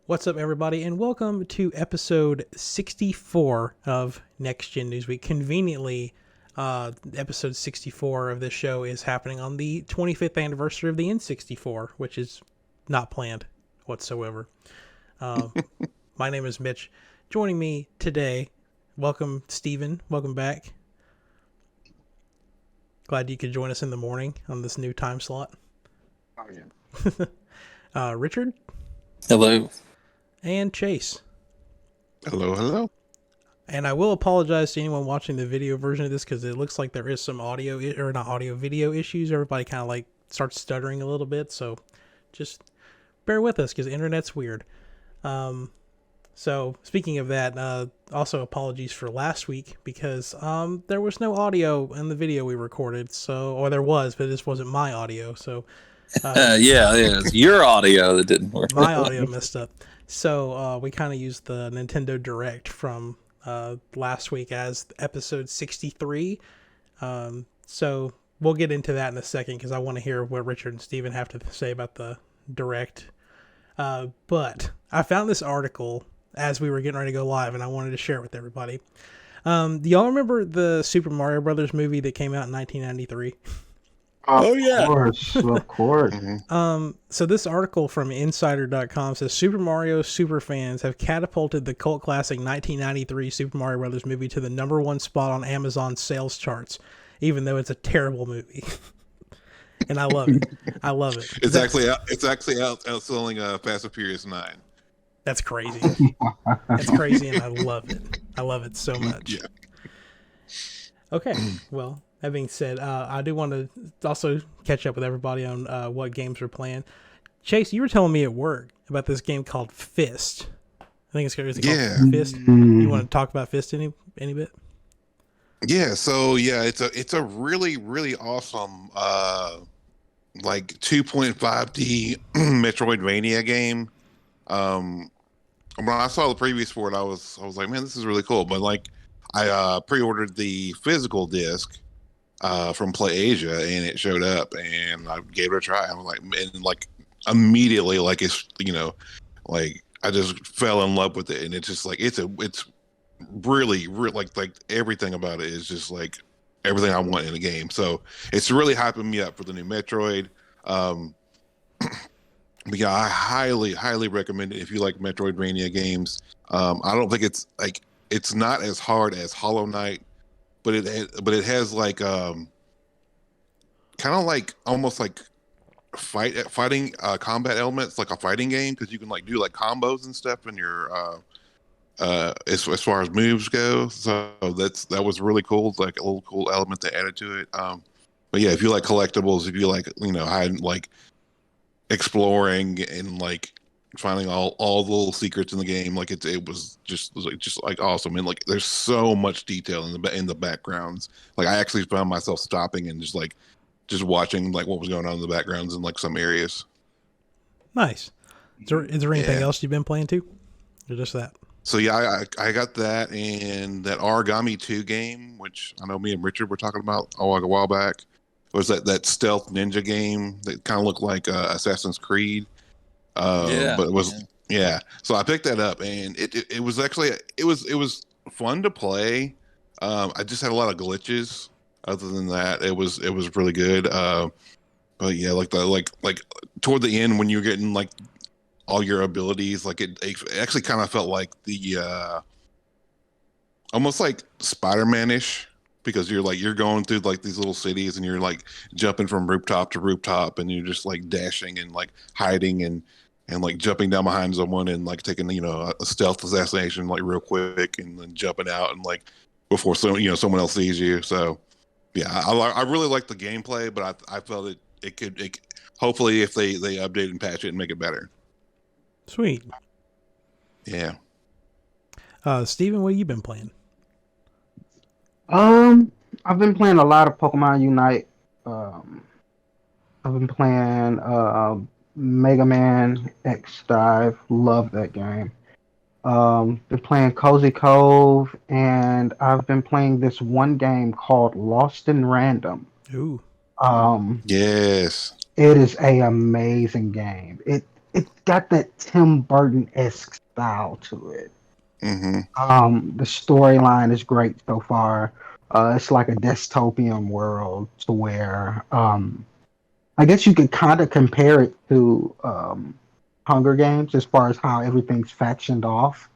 What's up, everybody, and welcome to episode 64 of Next Gen Newsweek. Conveniently, episode 64 of this show is happening on the 25th anniversary of the N64, which is not planned whatsoever. My name is Mitch. Joining me today, welcome, Steven. Welcome back. Glad you could join us in the morning on this new time slot. Oh, yeah. Richard. Hello. And Chase. Hello, hello. And I will apologize to anyone watching the video version of this because it looks like there is some video issues. Everybody kind of like starts stuttering a little bit, so just bear with us because the internet's weird. So speaking of that, also apologies for last week because there was no audio in the video we recorded. Or there was, but this wasn't my audio. So yeah, it's your audio that didn't work. My audio messed up. So we kind of used the Nintendo Direct from last week as episode 63. So we'll get into that in a second because I want to hear what Richard and Steven have to say about the Direct. But I found this article as we were getting ready to go live, and I wanted to share it with everybody. Do y'all remember the Super Mario Brothers movie that came out in 1993? Oh, yeah. Of course. So this article from Insider.com says Super Mario superfans have catapulted the cult classic 1993 Super Mario Brothers movie to the #1 spot on Amazon sales charts, even though it's a terrible movie. And I love it. I love it. It's actually outselling Fast and Furious 9. That's crazy. That's crazy, and I love it. I love it so much. Yeah. Okay, well, that being said, I do want to also catch up with everybody on what games we're playing. Chase, you were telling me at work about this game called Fist. I think it's called Fist. You want to talk about Fist any bit? Yeah, so yeah, it's a really, really awesome like 2.5D Metroidvania game. When I saw the previews for it, I was like, man, this is really cool. But like, I pre-ordered the physical disc from Play Asia, and it showed up, and I gave it a try. I was like, and like immediately, like it's like I just fell in love with it, and it's just like it's really like everything about it is just like everything I want in a game. So it's really hyping me up for the new Metroid. But yeah, I highly recommend it if you like Metroidvania games. I don't think it's not as hard as Hollow Knight, but it has like kind of like almost like fighting combat elements, like a fighting game, because you can like do like combos and stuff in your as far as moves go. So that was really cool. It's like a little cool element they added to it. But yeah, if you like collectibles, if you like hide, like exploring and like finding all the little secrets in the game, like it was just awesome. And like there's so much detail in the backgrounds. Like I actually found myself stopping and just watching like what was going on in the backgrounds in like some areas. Nice. Is there anything else you've been playing too, or just that? So yeah, I got that and that Origami 2 game, which I know me and Richard were talking about like a while back. It was that stealth ninja game that kind of looked like Assassin's Creed. But it was So I picked that up, and it was actually it was fun to play. I just had a lot of glitches. Other than that, it was really good. But yeah, like toward the end when you're getting like all your abilities, like it actually kind of felt like the almost like Spider-Man-ish, because you're going through like these little cities and you're like jumping from rooftop to rooftop, and you're just like dashing and like hiding and like jumping down behind someone and like taking a stealth assassination like real quick, and then jumping out and like before someone else sees you. So yeah, I really like the gameplay, but I felt it could hopefully if they update and patch it and make it better. Sweet. Yeah. Steven, what have you been playing? I've been playing a lot of Pokemon Unite. I've been playing Mega Man X Dive. Love that game. Been playing Cozy Cove, and I've been playing this one game called Lost in Random. Ooh. Yes. It is a amazing game. it's got that Tim Burton-esque style to it. Mm-hmm. The storyline is great so far. It's like a dystopian world to where I guess you could kind of compare it to Hunger Games as far as how everything's factioned off.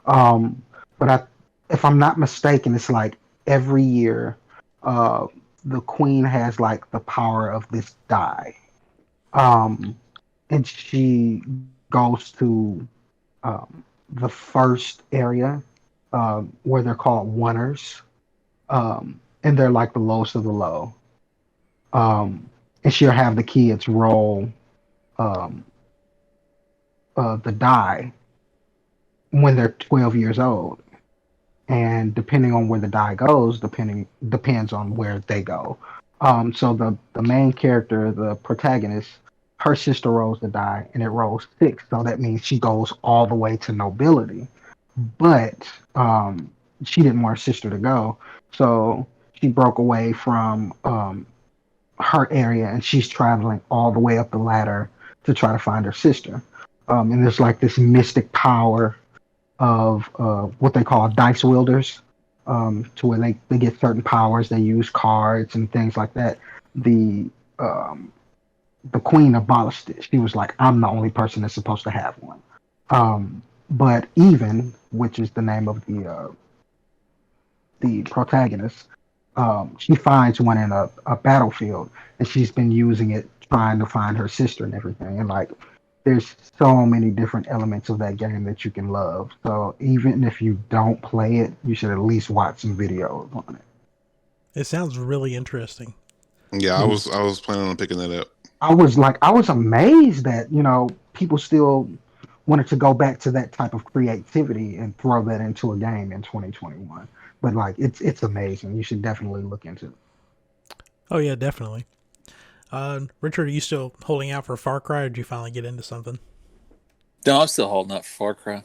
Um, but if I'm not mistaken, it's like every year, uh, the queen has like the power of this die, um, and she goes to the first area where they're called oneers, and they're like the lowest of the low. Um, and she'll have the kids roll um, the die when they're 12 years old, and depending on where the die goes, depends on where they go. So the main character, the protagonist, her sister rolls the die, and it rolls six. So that means she goes all the way to nobility. But she didn't want her sister to go, so she broke away from her area, and she's traveling all the way up the ladder to try to find her sister. And there's like this mystic power of what they call dice wielders, to where they get certain powers. They use cards and things like that. The um, the queen abolished it. She was like, I'm the only person that's supposed to have one. But even, which is the name of the protagonist, she finds one in a battlefield, and she's been using it trying to find her sister and everything. And like, there's so many different elements of that game that you can love. So even if you don't play it, you should at least watch some videos on it. It sounds really interesting. Yeah, I was planning on picking that up. I was amazed that, people still wanted to go back to that type of creativity and throw that into a game in 2021. But like, it's amazing. You should definitely look into it. Oh yeah, definitely. Richard, are you still holding out for Far Cry, or did you finally get into something? No, I'm still holding up for Far Cry.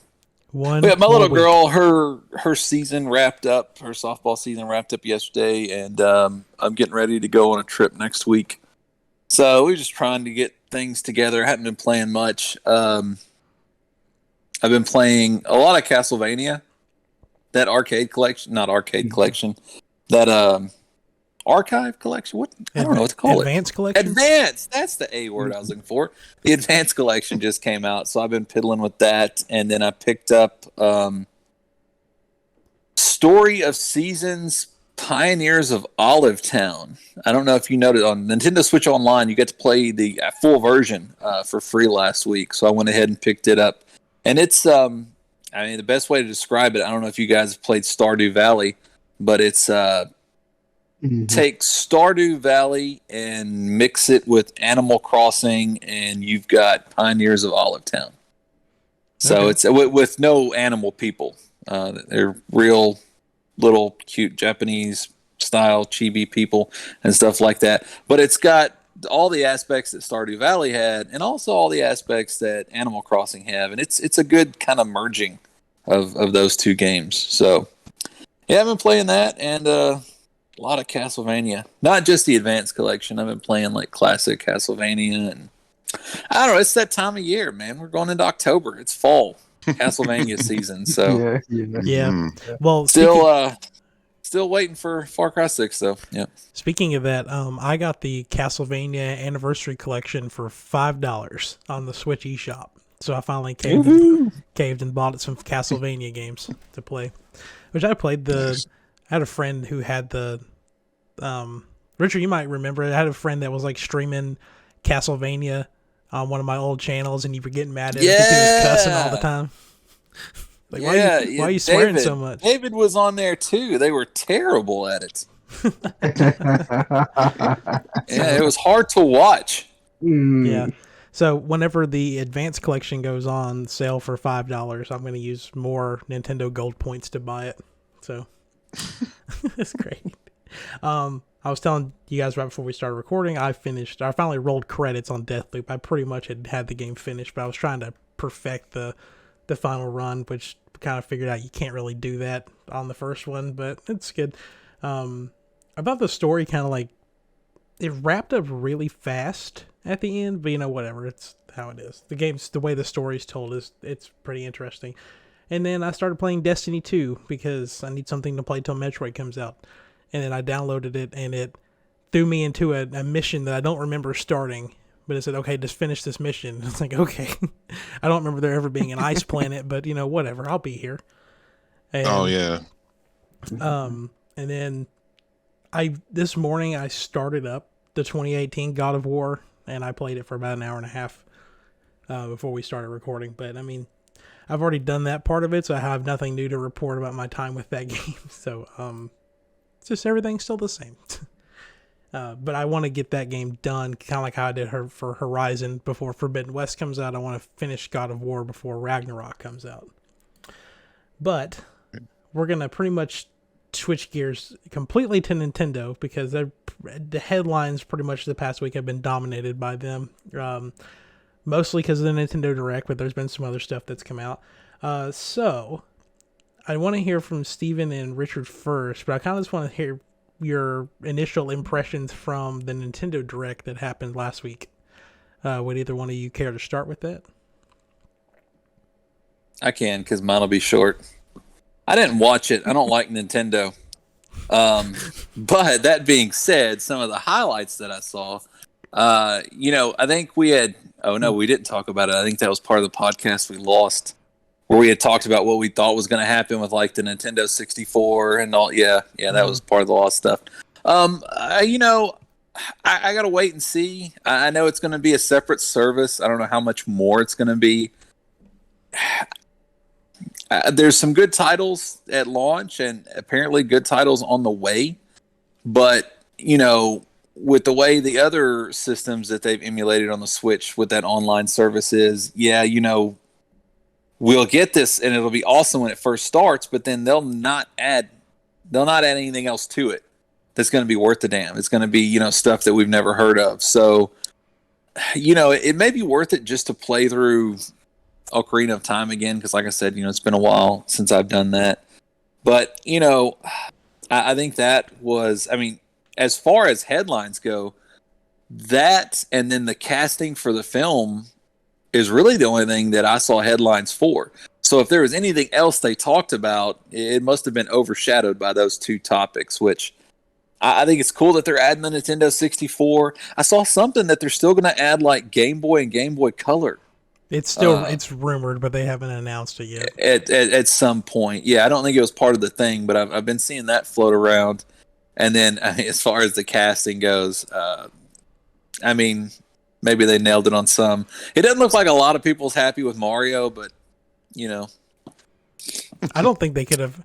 One. Yeah, my more little week. girl, her season wrapped up. Her softball season wrapped up yesterday, and I'm getting ready to go on a trip next week. So we're just trying to get things together. I haven't been playing much. I've been playing a lot of Castlevania. That arcade collection, not arcade collection. That archive collection. What, I don't know what to call Advanced it. collection. Advanced. That's the A word I was looking for. The Advanced collection just came out, so I've been piddling with that, and then I picked up Story of Seasons: Pioneers of Olive Town. I don't know if you noted on Nintendo Switch Online, you get to play the full version for free last week, so I went ahead and picked it up, and it's I mean, the best way to describe it, I don't know if you guys have played Stardew Valley, but it's take Stardew Valley and mix it with Animal Crossing, and you've got Pioneers of Olive Town. So Okay. it's with no animal people. They're real little cute Japanese style chibi people and stuff like that. But it's got all the aspects that Stardew Valley had, and also all the aspects that Animal Crossing have, and it's a good kind of merging of those two games. So yeah, I've been playing that, and a lot of Castlevania. Not just the Advanced Collection. I've been playing like classic Castlevania, and I don't know. It's that time of year, man. We're going into October. It's fall, Castlevania season. So Yeah. Yeah. Mhm. Well, still waiting for Far Cry 6 though. Yeah. speaking of that, I got the Castlevania Anniversary Collection for $5 on the Switch eShop. So I finally caved and bought some Castlevania games to play. Which I played Nice. I had a friend who had the Richard, you might remember it. I had a friend that was like streaming Castlevania on one of my old channels, and you were getting mad at him because he was cussing all the time. Like, why are you swearing so much? David was on there too. They were terrible at it. Yeah, it was hard to watch. Yeah. So whenever the Advanced Collection goes on sale for $5, I'm going to use more Nintendo Gold points to buy it. So it's great. I was telling you guys right before we started recording, I finally rolled credits on Deathloop. I pretty much had the game finished, but I was trying to perfect the final run, which kind of figured out you can't really do that on the first one, but it's good. I thought the story kind of like, it wrapped up really fast at the end, but whatever. It's how it is. The way the story's told it's pretty interesting. And then I started playing Destiny 2 because I need something to play till Metroid comes out. And then I downloaded it, and it threw me into a mission that I don't remember starting. But it said, okay, just finish this mission. And it's like, okay. I don't remember there ever being an ice planet, but, whatever. I'll be here. And, Oh yeah. and then this morning I started up the 2018 God of War, and I played it for about an hour and a half before we started recording. But, I've already done that part of it, so I have nothing new to report about my time with that game. So, it's just everything's still the same. But I want to get that game done, kind of like how I did for Horizon before Forbidden West comes out. I want to finish God of War before Ragnarok comes out. But we're going to pretty much switch gears completely to Nintendo because the headlines pretty much the past week have been dominated by them. Mostly because of the Nintendo Direct, but there's been some other stuff that's come out. So I want to hear from Steven and Richard first, but I kind of just want to hear your initial impressions from the Nintendo Direct that happened last week. Would either one of you care to start with that? I can, because mine will be short. I didn't watch it. I don't like Nintendo. But that being said, some of the highlights that I saw, I think we had, oh no, we didn't talk about it. I think that was part of the podcast we lost, where we had talked about what we thought was going to happen with like the Nintendo 64 and all. Yeah, that was part of the lost stuff. I got to wait and see. I know it's going to be a separate service. I don't know how much more it's going to be. There's some good titles at launch and apparently good titles on the way. But, with the way the other systems that they've emulated on the Switch with that online service is, we'll get this and it'll be awesome when it first starts, but then they'll not add anything else to it that's going to be worth the damn. It's going to be, stuff that we've never heard of. So, it may be worth it just to play through Ocarina of Time again, because like I said, it's been a while since I've done that. But, I think that was, as far as headlines go, that and then the casting for the film is really the only thing that I saw headlines for. So if there was anything else they talked about, it must have been overshadowed by those two topics, which I think it's cool that they're adding the Nintendo 64. I saw something that they're still going to add like Game Boy and Game Boy Color. It's still it's rumored, but they haven't announced it yet. At some point. Yeah, I don't think it was part of the thing, but I've been seeing that float around. And then as far as the casting goes, maybe they nailed it on some. It doesn't look like a lot of people's happy with Mario, but I don't think they could have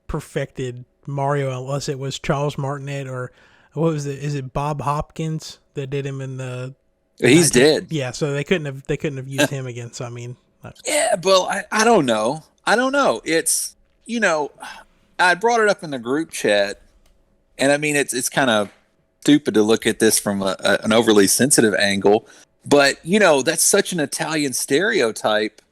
perfected Mario unless it was Charles Martinet or what was it? Is it Bob Hopkins that did him in the? He's dead. Yeah, so they couldn't have used him again. So yeah, but I don't know. It's I brought it up in the group chat, and it's kind of stupid to look at this from an overly sensitive angle, but that's such an Italian stereotype.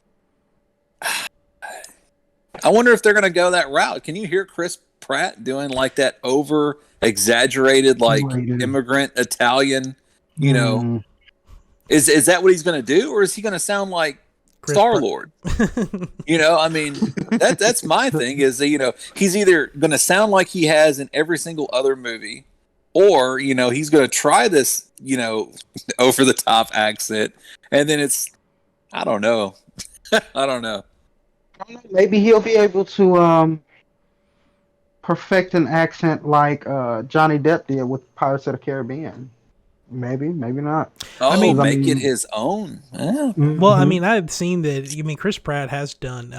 I wonder if they're going to go that route. Can you hear Chris Pratt doing like that over exaggerated like immigrant Italian? Is that what he's going to do, or is he going to sound like Star-Lord? That's my thing is that, he's either going to sound like he has in every single other movie, or, he's going to try this, over the top accent. And then I don't know. I don't know. Maybe he'll be able to perfect an accent like Johnny Depp did with Pirates of the Caribbean. Maybe not. Oh, make it his own. Yeah. Well, I've seen that. Chris Pratt has done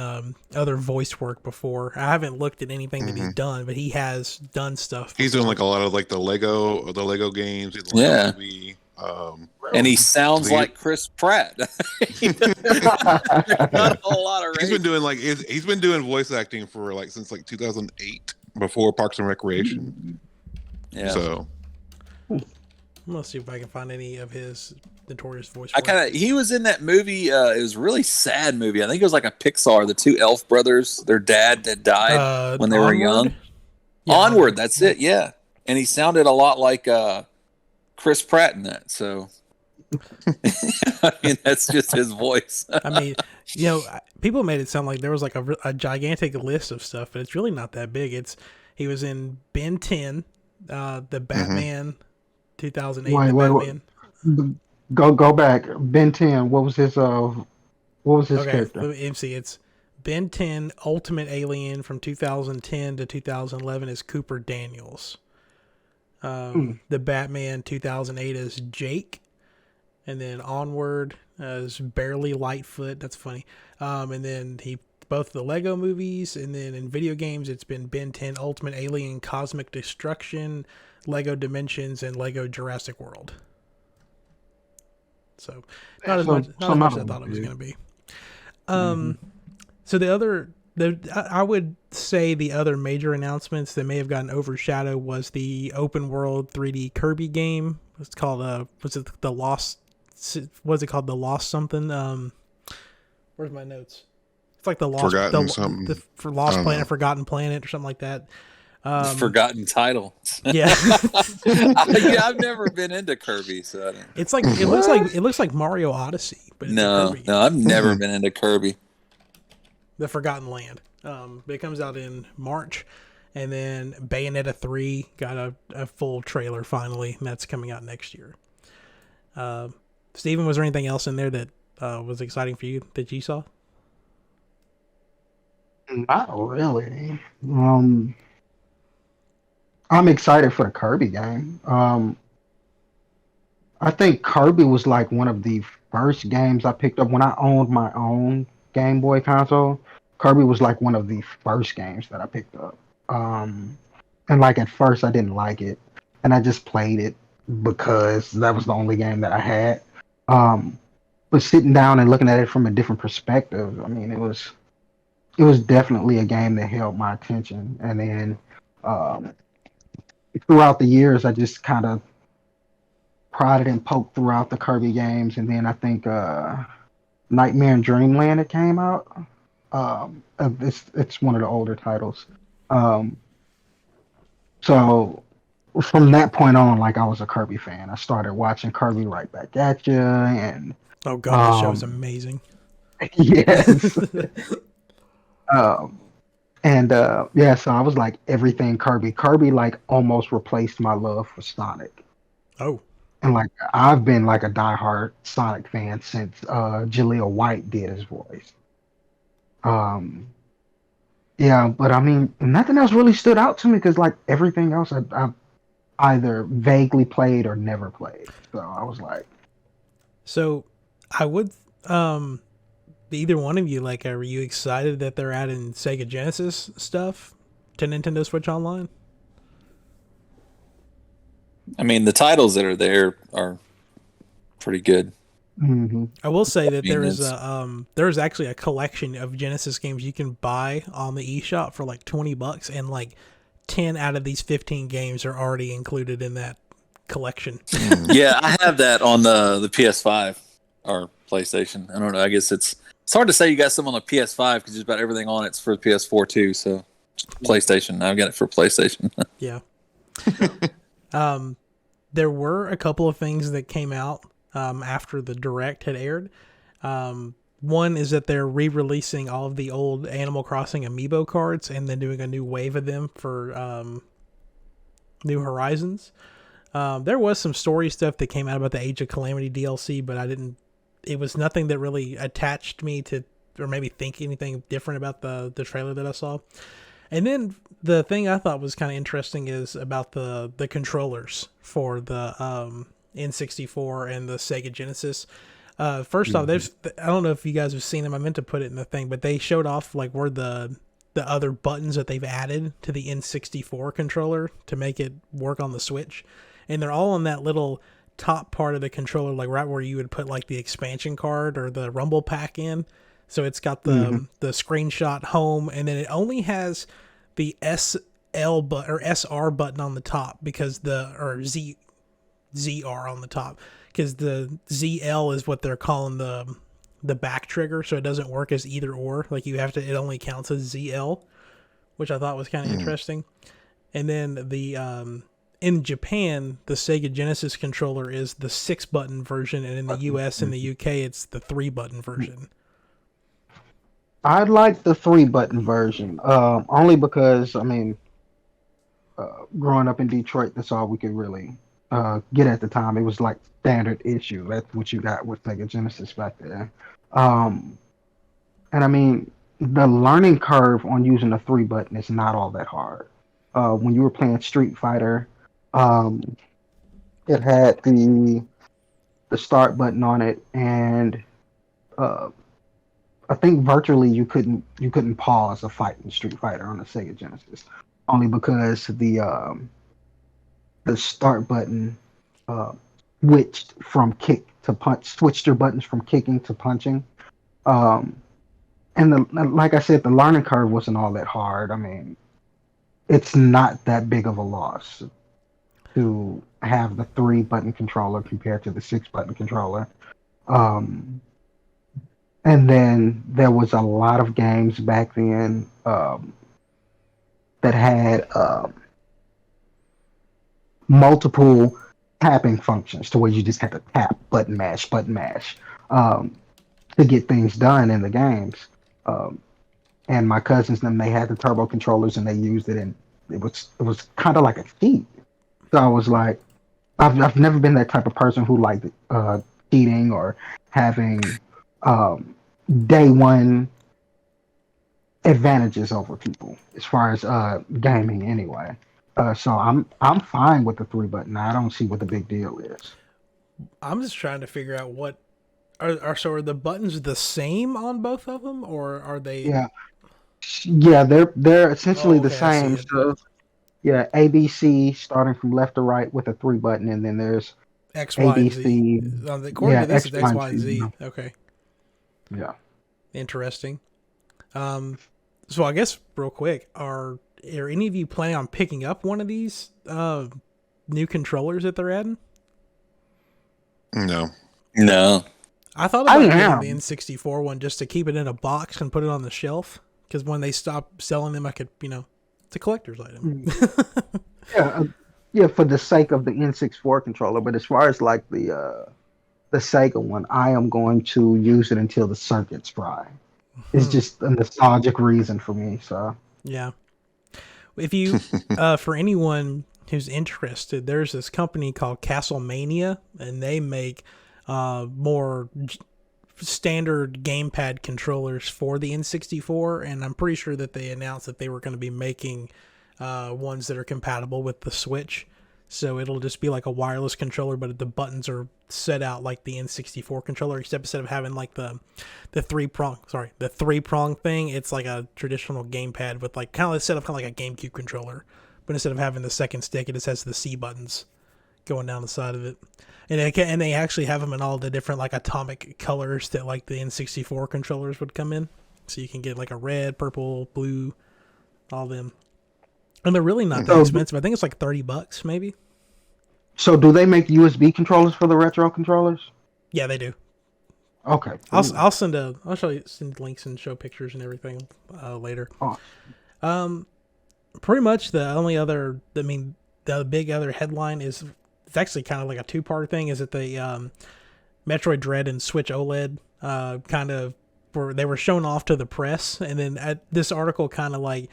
other voice work before. I haven't looked at anything that he's done, but he has done stuff. He's doing like a lot of like the Lego games. Yeah. Movie, and he sounds like Chris Pratt. Not a whole lot of. He's been doing voice acting for since 2008, before Parks and Recreation. Yeah. So. I'm gonna see if I can find any of his notorious voice. He was in that movie. It was a really sad movie. I think it was like a Pixar. The two elf brothers, their dad that died when they were young. Yeah, Onward. That's it. Yeah, and he sounded a lot like Chris Pratt in that, so I mean that's just his voice. I mean, people made it sound like there was like a gigantic list of stuff, but it's really not that big. He was in Ben 10, the Batman 2008, Wait, the wait, Batman. wait. Go back. Ben 10. What was his Okay, character? let me see. It's Ben 10 Ultimate Alien from 2010 to 2011 is Cooper Daniels. The Batman 2008 is Jake. And then Onward is Barely Lightfoot. That's funny. And then both the Lego movies, and then in video games, it's been Ben 10 Ultimate Alien Cosmic Destruction, Lego Dimensions, and Lego Jurassic World. So not as much as I thought it was going to be. So I would say the other major announcements that may have gotten overshadowed was the open world 3D Kirby game. It's called was it called the Lost something? Where's my notes? It's like the Lost for Lost Planet, know. Forgotten Planet, or something like that. Forgotten title. Yeah. I've never been into Kirby, so I don't. It's like it looks like Mario Odyssey, but it's a Kirby. No, I've never been into Kirby. The Forgotten Land. But it comes out in March, and then Bayonetta 3 got a full trailer finally, and that's coming out next year. Steven, was there anything else in there that was exciting for you that you saw? Not really. I'm excited for the Kirby game. I think Kirby was like one of the first games I picked up when I owned my own Game Boy console. Kirby was like one of the first games that I picked up. And like at first I didn't like it, and I just played it because that was the only game that I had. But sitting down and looking at it from a different perspective, I mean, it was definitely a game that held my attention. And then throughout the years, I just kind of prodded and poked throughout the Kirby games, and then I think Nightmare in Dreamland it came out. It's one of the older titles. So from that point on, like I was a Kirby fan. I started watching Kirby Right Back at You, and oh god, the show is amazing. Yes. Yeah, so I was like everything Kirby. Kirby like almost replaced my love for Sonic. Oh. And like I've been like a diehard Sonic fan since Jaleel White did his voice. Yeah, but I mean nothing else really stood out to me because like everything else I've either vaguely played or never played. So I was like, so I would either one of you, like, are you excited that they're adding Sega Genesis stuff to Nintendo Switch Online? I mean, the titles that are there are pretty good. mm-hmm. I will say that there is actually a collection of Genesis games you can buy on the eShop for like $20, and like 10 out of these 15 games are already included in that collection. Yeah, I have that on the PS5 or PlayStation. I don't know. I guess it's hard to say you got some on the PS5 because just about everything on it's for PS4 too. So PlayStation, I've got it for PlayStation. Yeah. There were a couple of things that came out after the Direct had aired. One is that they're re-releasing all of the old Animal Crossing Amiibo cards and then doing a new wave of them for New Horizons. There was some story stuff that came out about the Age of Calamity DLC, but it was nothing that really attached me to, or maybe think anything different about the trailer that I saw. And then the thing I thought was kind of interesting is about the controllers for the N64 and the Sega Genesis. First off, I don't know if you guys have seen them. I meant to put it in the thing, but they showed off like where the other buttons that they've added to the N64 controller to make it work on the Switch. And they're all in that little top part of the controller, like right where you would put like the expansion card or the rumble pack in. So it's got the screenshot home, and then it only has the SL button or SR button on the top because ZR on the top, because the ZL is what they're calling the back trigger, so it doesn't work as either or. Like it only counts as ZL, which I thought was kind of interesting. And then the in Japan, the Sega Genesis controller is the 6-button version, and in the US and the UK, it's the 3-button version. I like the 3-button version, only because I mean, growing up in Detroit, that's all we could really get at the time. It was like standard issue. That's what you got with Sega Genesis back then. Um, and I mean, the learning curve on using a 3-button is not all that hard. When you were playing Street Fighter, um, it had the start button on it, and uh, I think virtually you couldn't pause a fight in Street Fighter on the Sega Genesis, only because the start button uh, switched from kick to punch, switched your buttons from kicking to punching. Um, and like I said, the learning curve wasn't all that hard. I mean, it's not that big of a loss to have the 3-button controller compared to the 6-button controller. Um, and then there was a lot of games back then that had multiple tapping functions to where you just had to tap, button mash um, to get things done in the games. Um, and my cousins, them, they had the turbo controllers and they used it, and it was kind of like a cheat. So I was like, I've never been that type of person who liked cheating or having um, day one advantages over people as far as gaming anyway. So I'm fine with the 3-button. I don't see what the big deal is. I'm just trying to figure out what are the buttons the same on both of them, or are they? Yeah, yeah, they're essentially Oh, the okay, I see same. it. So yeah, ABC starting from left to right with a 3-button, and then there's X, Y, and Z. ABC. According Yeah, to this, X, it's Y, X, and Y, and Z. Z. Okay, Yeah. interesting. Um, so I guess real quick, are any of you planning on picking up one of these new controllers that they're adding? No. No. I thought I about getting the am. N64 one just to keep it in a box and put it on the shelf, because when they stop selling them, I could, it's a collector's item. Yeah, yeah, for the sake of the N64 controller. But as far as like the Sega one, I am going to use it until the circuit's fry. It's just a nostalgic reason for me. So Yeah. If you, for anyone who's interested, there's this company called Castlemania, and they make more standard gamepad controllers for the N64, and I'm pretty sure that they announced that they were going to be making ones that are compatible with the Switch. So it'll just be like a wireless controller, but the buttons are set out like the N64 controller, except instead of having like the three prong thing, it's like a traditional gamepad with like kind of set up kind of like a GameCube controller, but instead of having the second stick, it just has the C buttons going down the side of it. And they actually have them in all the different like atomic colors that like the N64 controllers would come in. So you can get like a red, purple, blue, all them. And they're really not that so expensive. I think it's like $30 maybe. so do they make USB controllers for the retro controllers? Yeah, they do. Okay. I'll send links and show pictures and everything later. Oh, Pretty much the only other, the big other headline is, it's actually kind of like a two-part thing, is that the Metroid Dread and Switch OLED they were shown off to the press, and then this article kind of like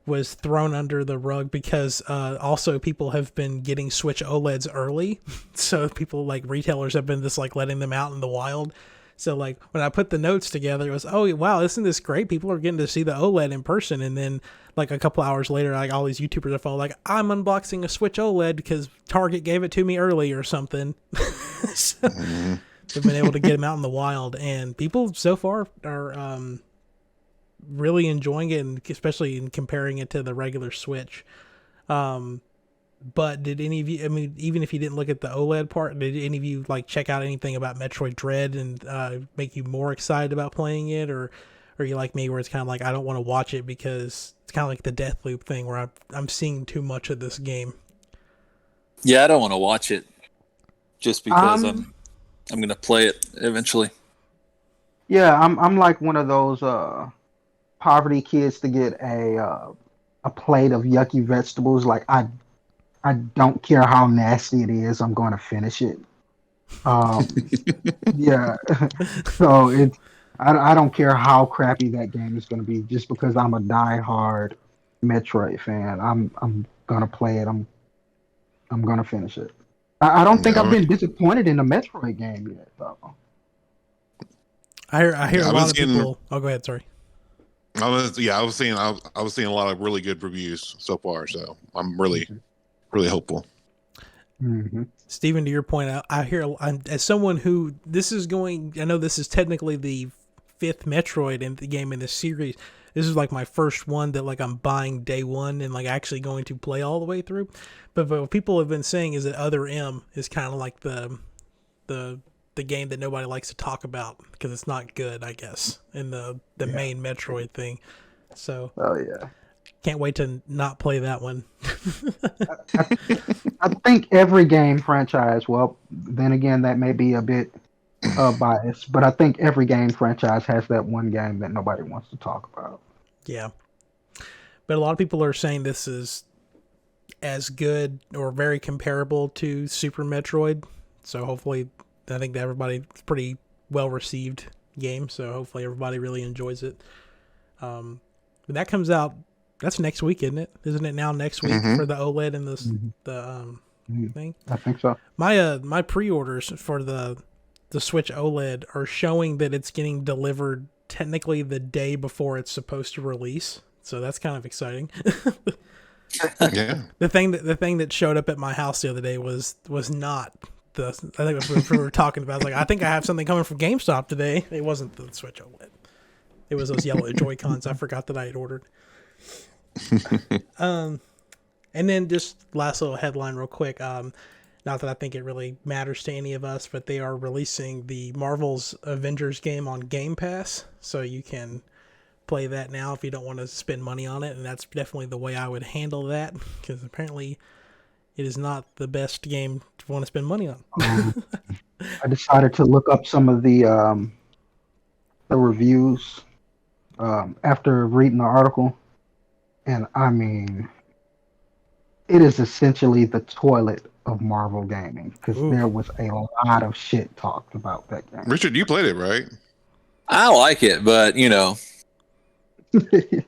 was thrown under the rug because also people have been getting Switch OLEDs early, so people like retailers have been just like letting them out in the wild. So like when I put the notes together, it was, oh wow, isn't this great? People are getting to see the OLED in person, and then like a couple hours later, like all these YouTubers I follow, like, I'm unboxing a Switch OLED because Target gave it to me early or something. So they've been able to get them out in the wild, and people so far are really enjoying it, and especially in comparing it to the regular Switch. But did any of you, even if you didn't look at the OLED part, did any of you like check out anything about Metroid Dread and make you more excited about playing it, or are you like me where it's kind of like, I don't want to watch it because it's kind of like the Deathloop thing where I'm seeing too much of this game? Yeah, I don't want to watch it just because um, I'm gonna play it eventually. yeah, I'm like one of those poverty kids to get a plate of yucky vegetables. Like I I don't care how nasty it is. I'm going to finish it. Um, yeah. So it's I don't care how crappy that game is going to be, just because I'm a diehard Metroid fan. I'm gonna play it. I'm gonna finish it. I don't think Yeah, I've been disappointed in a Metroid game yet, though. I hear a I've been lot of seeing. people. Oh, go ahead. Sorry. I was seeing a lot of really good reviews so far. So I'm really hopeful. Hmm. Steven, to your point, as someone who this is going, I know this is technically the fifth Metroid in the game in this series. This is like my first one that like I'm buying day one and like actually going to play all the way through. But what people have been saying is that Other M is kind of like the the game that nobody likes to talk about because it's not good, I guess, in the Yeah. main Metroid thing. So Oh yeah. can't wait to not play that one. I, I think every game franchise. Well, then again, that may be a bit biased, but I think every game franchise has that one game that nobody wants to talk about. Yeah, but a lot of people are saying this is as good or very comparable to Super Metroid. So hopefully, I think that it's pretty well received game. So hopefully everybody really enjoys it. But that comes out. That's next week, isn't it? Isn't it now next week Hmm. for the OLED and Mhm. the Mhm. thing? I think so. My pre-orders for the Switch OLED are showing that it's getting delivered technically the day before it's supposed to release. So that's kind of exciting. Yeah. The thing that showed up at my house the other day was not the. I think that's what we were talking about. I was like, I think I have something coming from GameStop today. It wasn't the Switch OLED. It was those yellow Joy Cons. I forgot that I had ordered. And then just last little headline, real quick. Not that I think it really matters to any of us, but they are releasing the Marvel's Avengers game on Game Pass, so you can play that now if you don't want to spend money on it. And that's definitely the way I would handle that, because apparently it is not the best game to want to spend money on. Um, I decided to look up some of the reviews after reading the article, and I mean, it is essentially the toilet of Marvel gaming, because Ooh, there was a lot of shit talked about that game. Richard, you played it, right? I like it, but I Yeah, I picked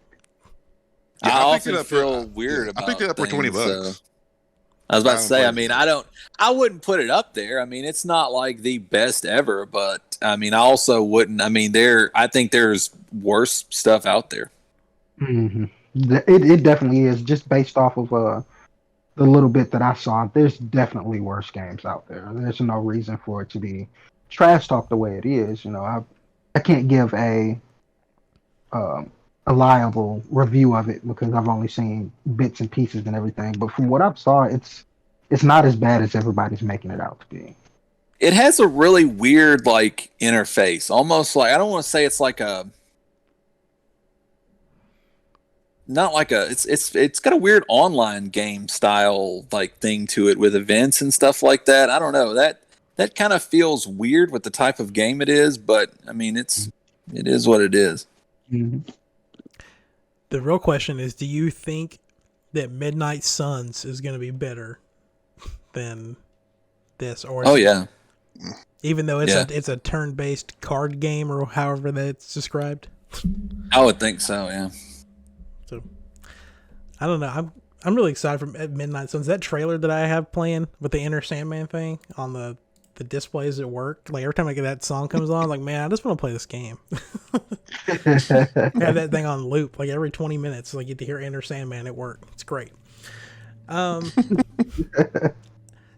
it often up for feel weird I picked about it up for things. So $20. I was I about to haven't say, I played it mean, yet. I wouldn't put it up there. I mean, it's not like the best ever, but I mean, I also wouldn't. I mean, I think there's worse stuff out there. Hmm. It definitely is, just based off of the little bit that I saw. There's definitely worse games out there. There's no reason for it to be trash talk the way it is. I can't give um, a liable review of it because I've only seen bits and pieces and everything. But from what I've saw, it's not as bad as everybody's making it out to be. It has a really weird like interface, almost like I don't want to say it's like a not like a it's got a weird online game style like thing to it with events and stuff like that. I don't know that kind of feels weird with the type of game it is, but I mean it is what it is. Mhm. the real question is, do you think that Midnight Suns is going to be better than this, or Oh is it, yeah, even though yeah, it's a turn-based card game or however that's described? I would think so. Yeah. So I don't know. I'm really excited for Midnight Suns. That trailer that I have playing with the Inner Sandman thing on the displays at work, like every time I get that song comes on, I'm like, man, I just want to play this game. I have that thing on loop, like every 20 minutes, so I get to hear Inner Sandman at work. It's great.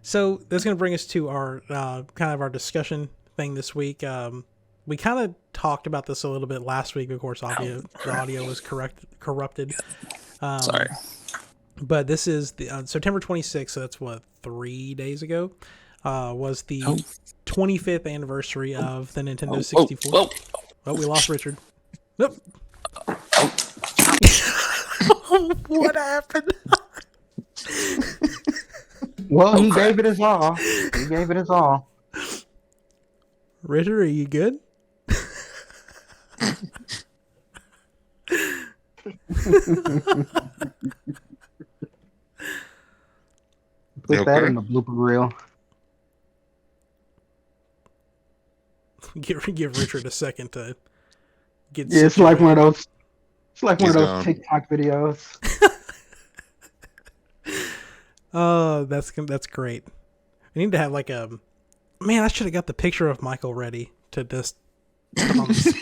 So that's going to bring us to our kind of our discussion thing this week. We kind of talked about this a little bit last week. Of course, the audio was corrupted. Sorry. But this is the September 26th. So that's what, 3 days ago. Was the 25th anniversary of the Nintendo 64. Oh, we lost Richard. Nope. What happened? Well, he gave it his all. He gave it his all. Richard, are you good? Put that in Okay. the blooper reel. Give Richard a second to get Yeah, it's like one of situated. those. It's like one He's of those gone. TikTok videos. Oh, that's great. We need to have like a man. I should have got the picture of Michael ready to just put on this.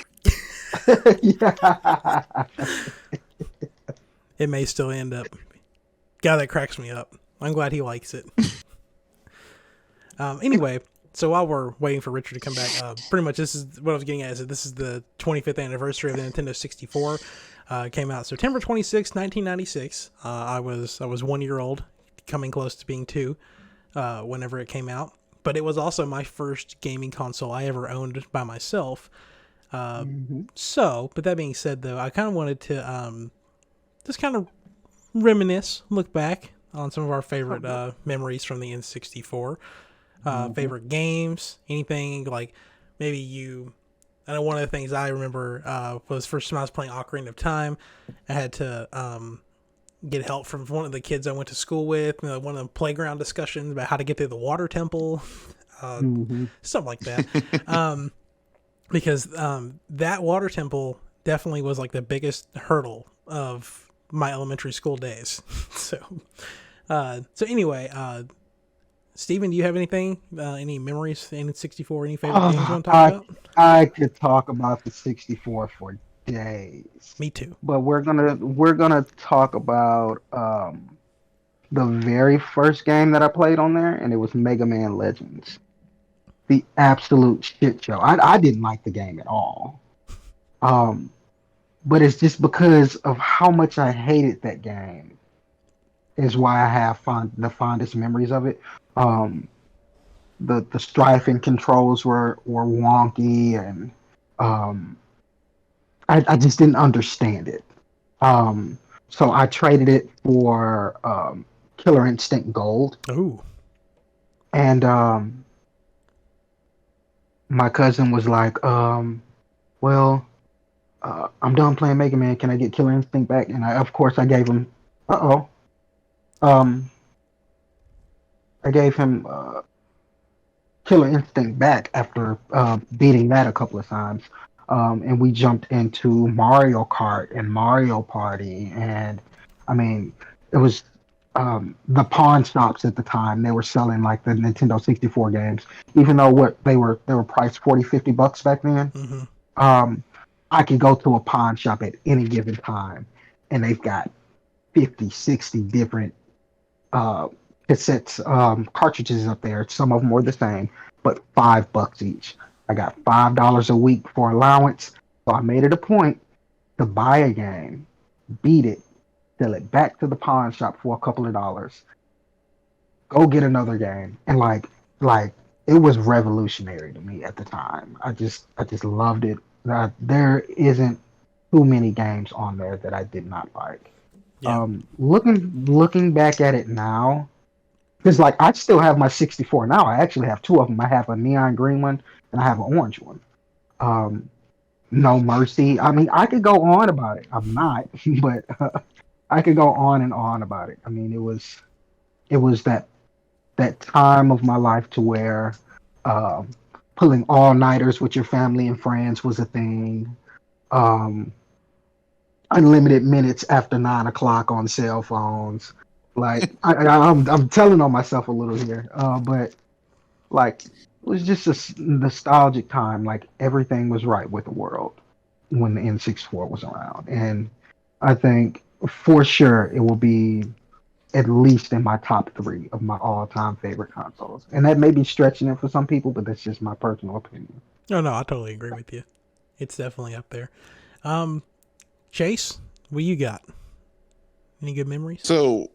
Yeah. It may still end up. God, that cracks me up. I'm glad he likes it. Anyway, so while we're waiting for Richard to come back, pretty much this is what I was getting at. Is that this is the 25th anniversary of the Nintendo 64. Came out September 26, 1996. I was 1 year old, coming close to being two, whenever it came out. But it was also my first gaming console I ever owned by myself. Mhm. So, but that being said, though, I kind of wanted to just kind of reminisce, look back on some of our favorite memories from the N64. Favorite games, anything like maybe you. I know one of the things I remember was first time I was playing Ocarina of Time. I had to get help from one of the kids I went to school with. One of the playground discussions about how to get through the water temple, Mhm. something like that. Because that water temple definitely was like the biggest hurdle of my elementary school days. So anyway, Steven, do you have anything, any memories, N64, any favorite games you Oh, want to talk about? I could talk about the 64 for days, Me too. but we're gonna talk about the very first game that I played on there, and it was Mega Man Legends. The absolute shit show. I didn't like the game at all. Um, but it's just because of how much I hated that game is why I have the fondest memories of it. Um, the strife and controls were wonky, and um, I just didn't understand it. Um, so I traded it for Killer Instinct Gold, Oh, and my cousin was like, "Well, I'm done playing Mega Man. Can I get Killer Instinct back?" And of course, I gave him. Uh oh. I gave him Killer Instinct back after beating that a couple of times. And we jumped into Mario Kart and Mario Party. And I mean, it was the pawn shops at the time. They were selling like the Nintendo 64 games, even though what they were priced 40, $50 back then. mm-hmm. Um, I could go to a pawn shop at any given time, and they've got 50, 60 different uh, cassettes, cartridges up there. Some of them were the same, but $5 each. I got $5 a week for allowance, so I made it a point to buy a game, beat it, sell it back to the pawn shop for a couple of dollars, go get another game, and like it was revolutionary to me at the time. I just loved it. There isn't too many games on there that I did not like. Yeah, Looking back at it now, because like I still have my 64 now. I actually have two of them. I have a neon green one and I have an orange one. Um, No Mercy. I mean, I could go on about it. I'm not, but I could go on and on about it. I mean, it was that time of my life to where um, pulling all nighters with your family and friends was a thing. Um, Unlimited minutes after 9 o'clock on cell phones. Like I'm telling on myself a little here, but like it was just a nostalgic time. Like everything was right with the world when the N64 was around, and I think for sure it will be at least in my top three of my all-time favorite consoles. And that may be stretching it for some people, but that's just my personal opinion. no, I totally agree with you. It's definitely up there. Um, Chase, what you got? Any good memories? So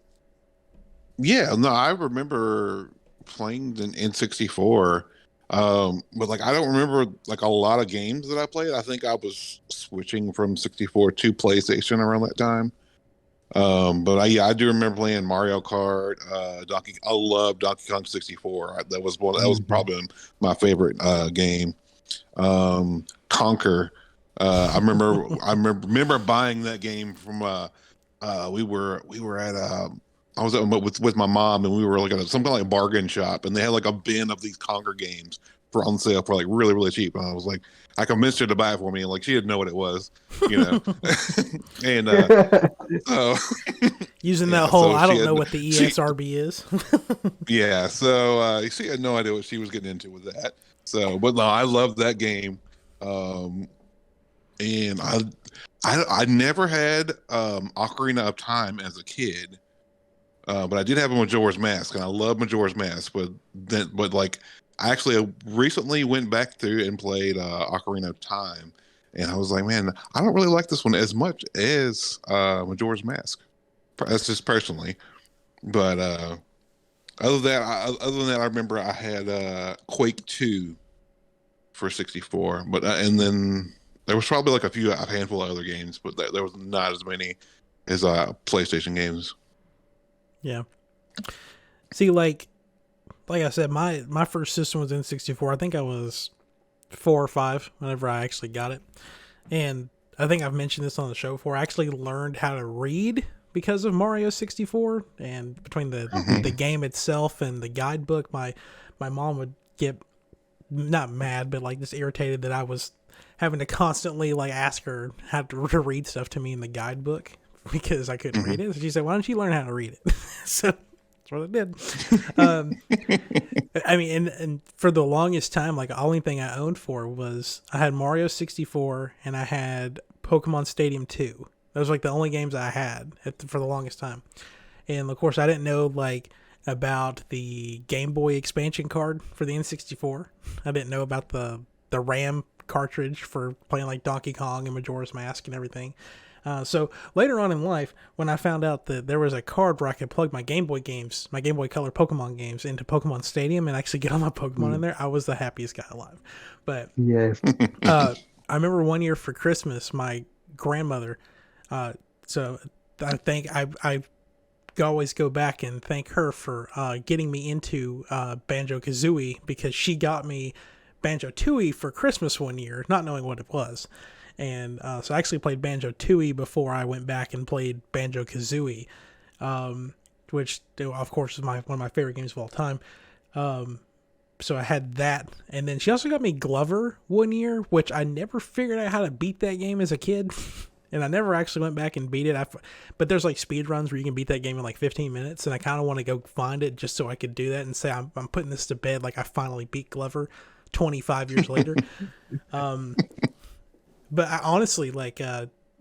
yeah, no, I remember playing the N64. But like I don't remember like a lot of games that I played. I think I was switching from 64 to PlayStation around that time. But yeah, I do remember playing Mario Kart, Donkey. I love Donkey Kong 64. That was one. That was Mhm. probably my favorite game. Conquer. I remember buying that game from. We were at I was at with my mom, and we were like at some kind of like bargain shop, and they had like a bin of these Conquer games for on sale for like really really cheap. And I was like, I convinced her to buy it for me, and like she didn't know what it was, you know. And so Using that yeah, whole, so I don't know what the she ESRB is. yeah, so she had no idea what she was getting into with that. So, but no, I love that game, and I never had Ocarina of Time as a kid. But I did have a Majora's Mask, and I love Majora's Mask. But like, I actually recently went back through and played Ocarina of Time, and I was like, man, I don't really like this one as much as Majora's Mask. That's just personally. But other than that, I remember I had Quake 2 for 64, but and then there was probably like a handful of other games, but there was not as many as PlayStation games. Yeah. See, like I said, my first system was N64. I think I was 4 or 5 whenever I actually got it. And I think I've mentioned this on the show before. I actually learned how to read because of Mario 64. And between the game itself and the guidebook, my mom would get not mad, but like just irritated that I was having to constantly like ask her how to read stuff to me in the guidebook because I couldn't read it. So she said, "Why don't you learn how to read it?" So that's what I did. I mean, and for the longest time, like the only thing I owned for was I had Mario 64 and I had Pokemon Stadium 2. Those were like the only games I had for the longest time. And of course, I didn't know like about the Game Boy expansion card for the N64. I didn't know about the RAM cartridge for playing like Donkey Kong and Majora's Mask and everything. So later on in life, when I found out that there was a card where I could plug my Game Boy games, my Game Boy Color Pokemon games into Pokemon Stadium and actually get all my Pokemon in there, I was the happiest guy alive. But Yes. I remember one year for Christmas, my grandmother, so I think I always go back and thank her for getting me into Banjo-Kazooie because she got me Banjo-Tooie for Christmas one year, not knowing what it was. And so I actually played Banjo-Tooie before I went back and played Banjo-Kazooie, which, of course, is one of my favorite games of all time. So I had that. And then she also got me Glover one year, which I never figured out how to beat that game as a kid. And I never actually went back and beat it. But there's like speed runs where you can beat that game in like 15 minutes. And I kind of want to go find it just so I could do that and say I'm putting this to bed. Like I finally beat Glover 25 years later. But I honestly, like,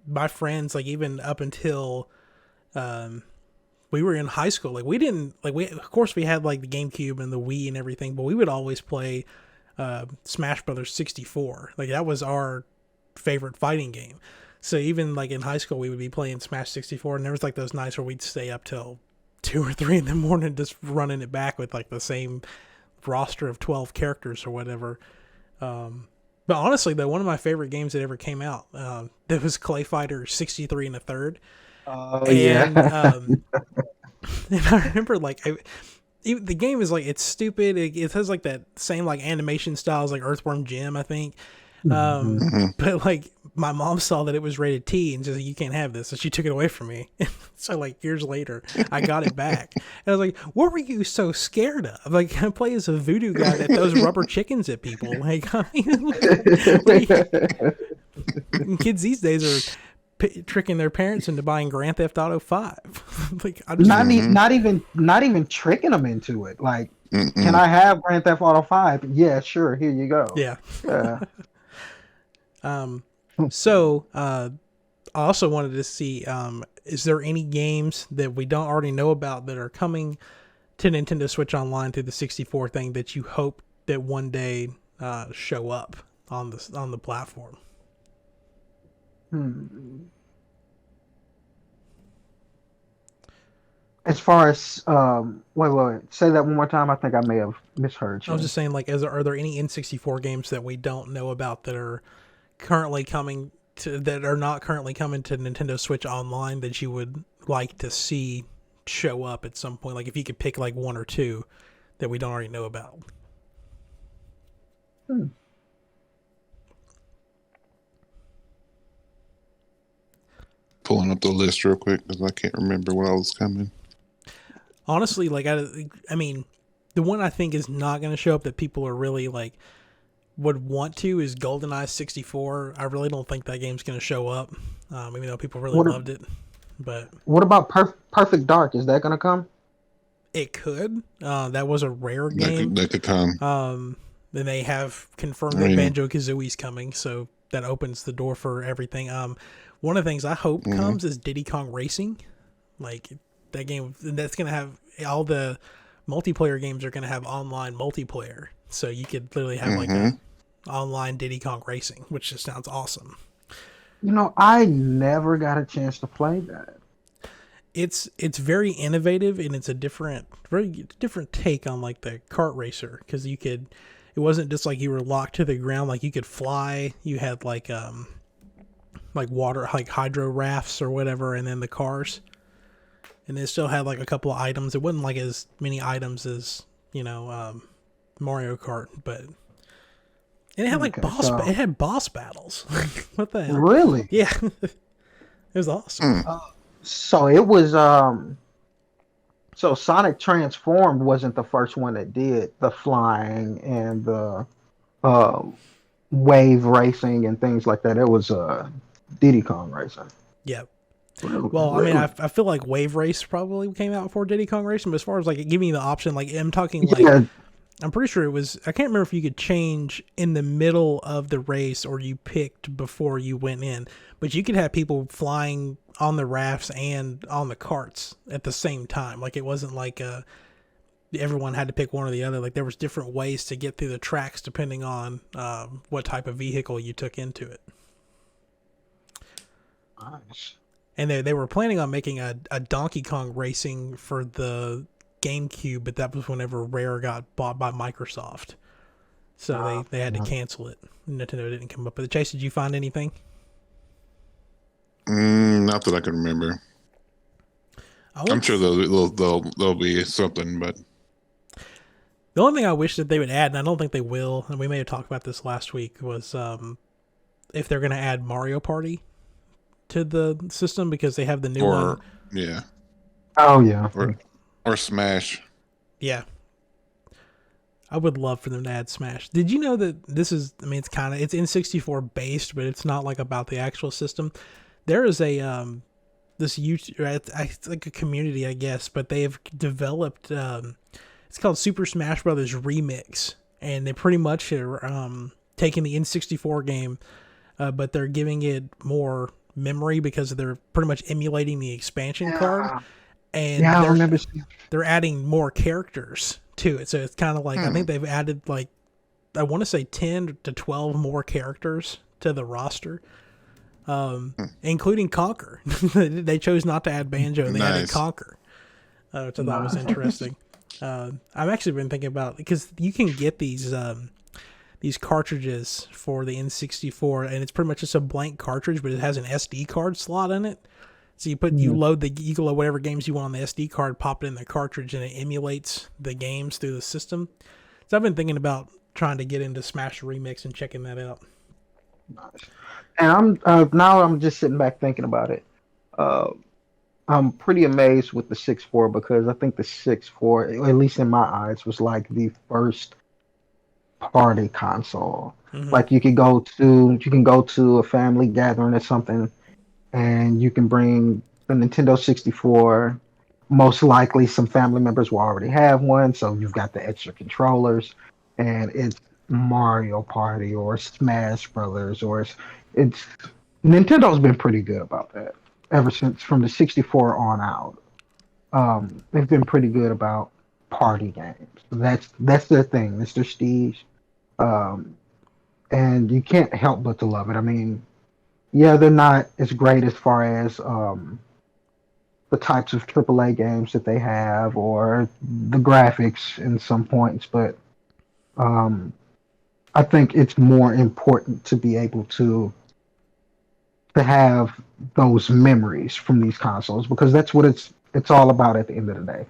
my friends, like, even up until we were in high school, like, we didn't, like, of course, we had, like, the GameCube and the Wii and everything, but we would always play Smash Brothers 64. Like, that was our favorite fighting game. So even, like, in high school, we would be playing Smash 64, and there was, like, those nights where we'd stay up till 2 or 3 in the morning just running it back with, like, the same roster of 12 characters or whatever. But honestly, though, one of my favorite games that ever came out, that was Clay Fighter 63 and a third. Oh, And, yeah. and I remember, like, the game is, like, it's stupid. It has, like, that same, like, animation style as, like, Earthworm Jim, I think. But, like, my mom saw that it was rated T and said, "You can't have this." So she took it away from me. So, like, years later, I got it back. And I was like, what were you so scared of? Like, I play as a voodoo guy that throws rubber chickens at people. Like, I mean, kids these days are tricking their parents into buying Grand Theft Auto 5. Like, I just, Not even tricking them into it. Like, can I have Grand Theft Auto 5? Yeah, sure. Here you go. yeah. Yeah. So, I also wanted to see, is there any games that we don't already know about that are coming to Nintendo Switch Online through the 64 thing that you hope that one day show up on the platform? As far as wait, say that one more time. I think I may have misheard you. I was just saying, like, are there any N64 games that we don't know about that are currently coming that are not currently coming to Nintendo Switch Online that you would like to see show up at some point? Like, if you could pick like one or two that we don't already know about. Pulling up the list real quick because I can't remember what I was coming. Honestly, like I mean, the one I think is not going to show up that people are really like would want to is GoldenEye 64. I really don't think that game's going to show up, even though people really What loved it. But what about Perfect Dark? Is that gonna come? it could. That was a rare game. That could come. Then they have confirmed I that mean, Banjo Kazooie's coming, so that opens the door for everything. One of the things I hope comes is Diddy Kong Racing. Like that game, that's gonna have all the multiplayer games are gonna have online multiplayer, so you could literally have like a online Diddy Kong Racing, which just sounds awesome. I never got a chance to play that. It's very innovative and it's a very different take on like the kart racer because it wasn't just like you were locked to the ground, like you could fly. You had like water, like hydro rafts or whatever, and then the cars, and it still had like a couple of items. It wasn't like as many items as Mario Kart, but and it had like Okay, so it had boss battles. What the hell? really, Yeah, it was awesome. so it was so Sonic Transformed wasn't the first one that did the flying and the um wave racing and things like that. It was Diddy Kong Racing. Yeah. Really, Well, I mean, really? I feel like Wave Race probably came out before Diddy Kong Racing, but as far as like giving you the option, like I'm talking like Yeah, I'm pretty sure it was. I can't remember if you could change in the middle of the race or you picked before you went in, but you could have people flying on the rafts and on the carts at the same time. Like it wasn't like everyone had to pick one or the other. Like there was different ways to get through the tracks depending on what type of vehicle you took into it. nice. And they were planning on making a Donkey Kong Racing for the GameCube, but that was whenever Rare got bought by Microsoft. So they had to cancel it. Nintendo didn't come up with it. Chase, did you find anything? Not that I can remember. I'm sure there'll be something, but The only thing I wish that they would add, and I don't think they will, and we may have talked about this last week, was if they're going to add Mario Party to the system because they have the new one. or yeah, Oh yeah. or Smash. Yeah. I would love for them to add Smash. Did you know that this is, I mean, it's N64 based, but it's not like about the actual system. There is this YouTube, it's like a community, I guess, but they have developed, it's called Super Smash Brothers Remix, and they pretty much are taking the N64 game, but they're giving it more memory because they're pretty much emulating the expansion card, and Yeah, I remember seeing. they're adding more characters to it. So it's kind of like I think they've added like I want to say 10 to 12 more characters to the roster, including Conker. They chose not to add Banjo, and they added Nice. Conker, which I thought was interesting. I've actually been thinking about because you can get these cartridges for the N64, and it's pretty much just a blank cartridge, but it has an SD card slot in it. So you can load whatever games you want on the SD card, pop it in the cartridge, and it emulates the games through the system. So I've been thinking about trying to get into Smash Remix and checking that out. And I'm just sitting back thinking about it. Uh, I'm pretty amazed with the 6.4 because I think the 6.4, at least in my eyes, was like the first party console. Mm-hmm. Like you can go to a family gathering or something, and you can bring the Nintendo 64. Most likely, some family members will already have one, so you've got the extra controllers, and it's Mario Party or Smash Brothers, or it's Nintendo's been pretty good about that ever since from the 64 on out. They've been pretty good about party games. That's their thing. It's their Steve's. And you can't help but to love it. I mean, yeah, they're not as great as far as the types of AAA games that they have or the graphics in some points, but um, I think it's more important to be able to have those memories from these consoles because that's what it's all about at the end of the day.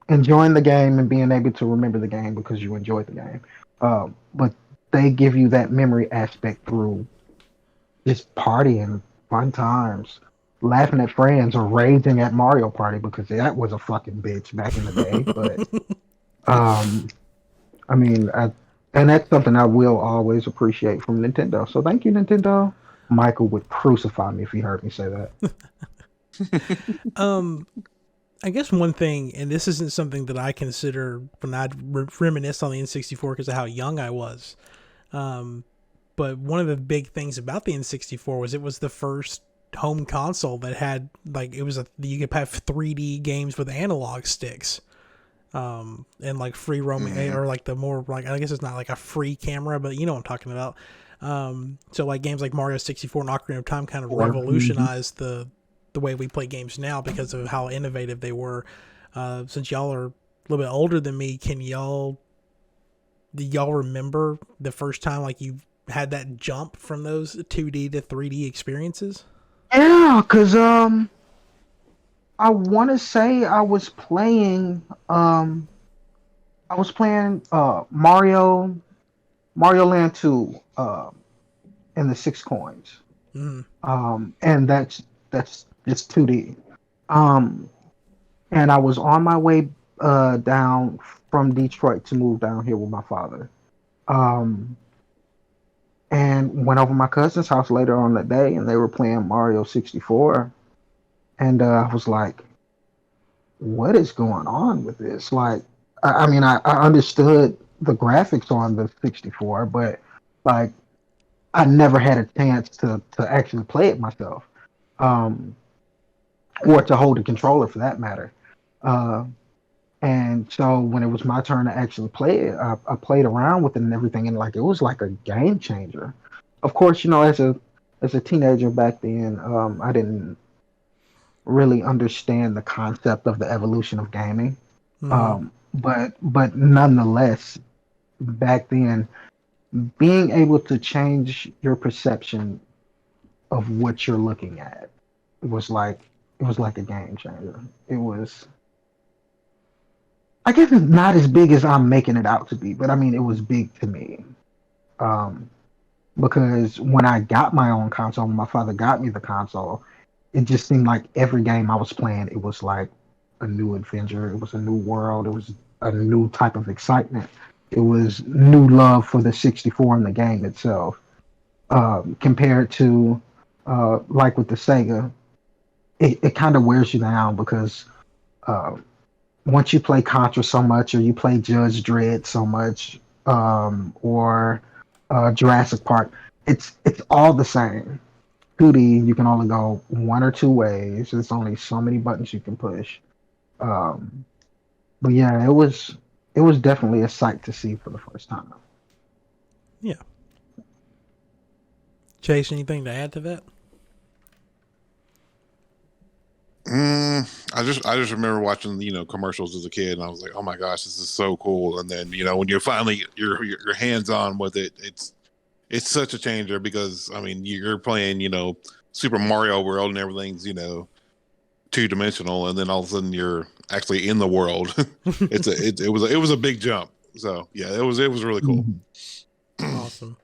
Enjoying the game and being able to remember the game because you enjoyed the game. But they give you that memory aspect through just partying, fun times. laughing at friends or raging at Mario Party because that was a fucking bitch back in the day. But um, I mean, and that's something I will always appreciate from Nintendo. So thank you, Nintendo. Michael would crucify me if he heard me say that. Um, I guess one thing, and this isn't something that I consider when I reminisce on the N64 because of how young I was. Um, but one of the big things about the N64 was it was the first home console that had like you could have 3D games with analog sticks. And like free roaming or like the more like I guess it's not like a free camera, but you know what I'm talking about. So like games like Mario 64 and Ocarina of Time kind of revolutionized the way we play games now because of how innovative they were. Since y'all are a little bit older than me, do y'all remember the first time like you had that jump from those 2D to 3D experiences? Yeah, cause I want to say I was playing Mario Land 2 in the 6 coins. Mm. And that's just 2D. Um and I was on my way down from Detroit to move down here with my father. Um and went over my cousin's house later on that day and they were playing Mario 64 and I was like, what is going on with this? Like, I mean, I understood the graphics on the 64, but like, I never had a chance to actually play it myself, um, or to hold a controller for that matter. Uh, and so when it was my turn to actually play it, I played around with it and everything, and like it was like a game changer. Of course, as a teenager back then, I didn't really understand the concept of the evolution of gaming. Mm-hmm. But nonetheless, back then, being able to change your perception of what you're looking at was like it was like a game changer. It was, I guess it's not as big as I'm making it out to be, but I mean it was big to me. Um, because when I got my own console, when my father got me the console, it just seemed like every game I was playing, it was like a new adventure. It was a new world. It was a new type of excitement. It was new love for the 64 and the game itself. Compared to like with the Sega, it kind of wears you down because uh, once you play Contra so much, or you play Judge Dredd so much, or Jurassic Park, it's all the same. 2D, you can only go one or two ways. There's only so many buttons you can push. Um, but yeah, it was definitely a sight to see for the first time. Yeah. Chase, anything to add to that? I just remember watching commercials as a kid, and I was like, oh my gosh, this is so cool. And then when you're finally your hands on with it, it's such a changer because I mean you're playing Super Mario World and everything's 2 dimensional, and then all of a sudden you're actually in the world. It was a big jump. So yeah, it was really cool. Awesome.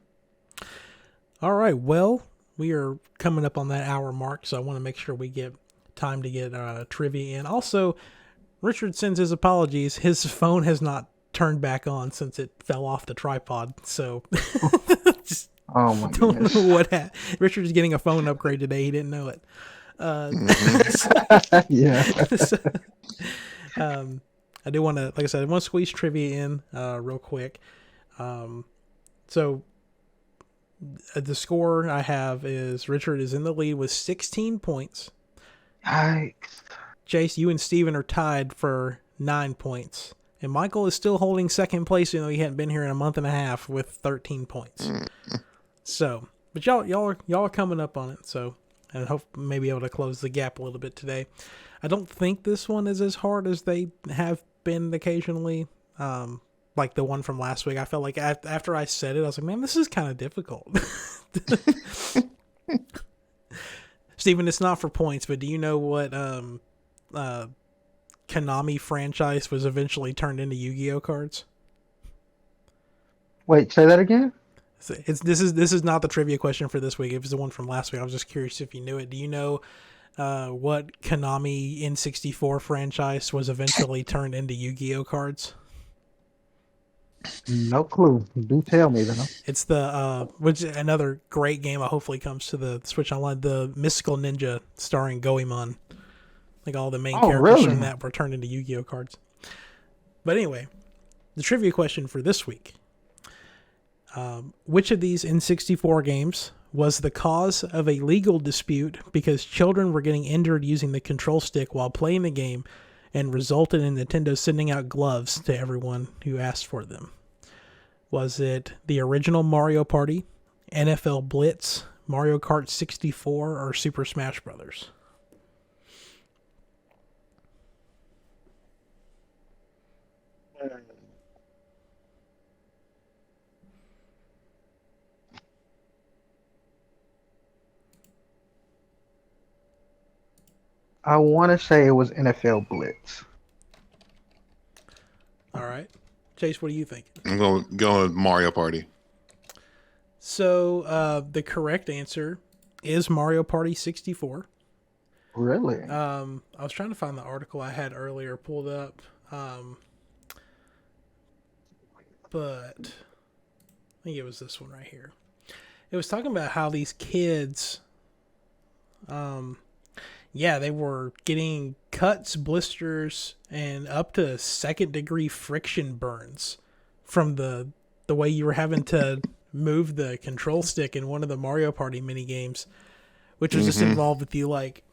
All right. Well, we are coming up on that hour mark, so I want to make sure we get time to get trivia in. Also, Richard sends his apologies. His phone has not turned back on since it fell off the tripod. So just Oh my don't goodness. know what happened. Richard's getting a phone upgrade today. He didn't know it. Yeah. So, I do want to, like I said, I want to squeeze trivia in real quick. So the score I have is Richard is in the lead with 16 points. Yikes. Chase, you and Steven are tied for 9 points. And Michael is still holding second place, even though he hadn't been here in a month and a half, with 13 points. So, but y'all are coming up on it. So, and hope maybe able to close the gap a little bit today. I don't think this one is as hard as they have been occasionally. Like the one from last week, I felt like after I said it, I was like, man, this is kind of difficult. Steven, it's not for points, but do you know what Konami franchise was eventually turned into Yu-Gi-Oh cards? Wait, say that again? This is not the trivia question for this week. It was the one from last week. I was just curious if you knew it. Do you know what Konami N64 franchise was eventually turned into Yu-Gi-Oh cards? No clue. Do tell me though. It's the which is another great game. Hopefully comes to the Switch Online. The Mystical Ninja starring Goemon. Like all the main Oh, characters really? from that were turned into Yu-Gi-Oh cards. But anyway, the trivia question for this week: which of these N64 games was the cause of a legal dispute because children were getting injured using the control stick while playing the game, and resulted in Nintendo sending out gloves to everyone who asked for them? Was it the original Mario Party, NFL Blitz, Mario Kart 64, or Super Smash Brothers? I want to say it was NFL Blitz. All right. Chase, what do you think? I'm going with Mario Party. So the correct answer is Mario Party 64. Really? I was trying to find the article I had earlier pulled up, but I think it was this one right here. It was talking about how these kids, they were getting cuts, blisters, and up to second-degree friction burns from the way you were having to move the control stick in one of the Mario Party mini games, which was just involved with you, like,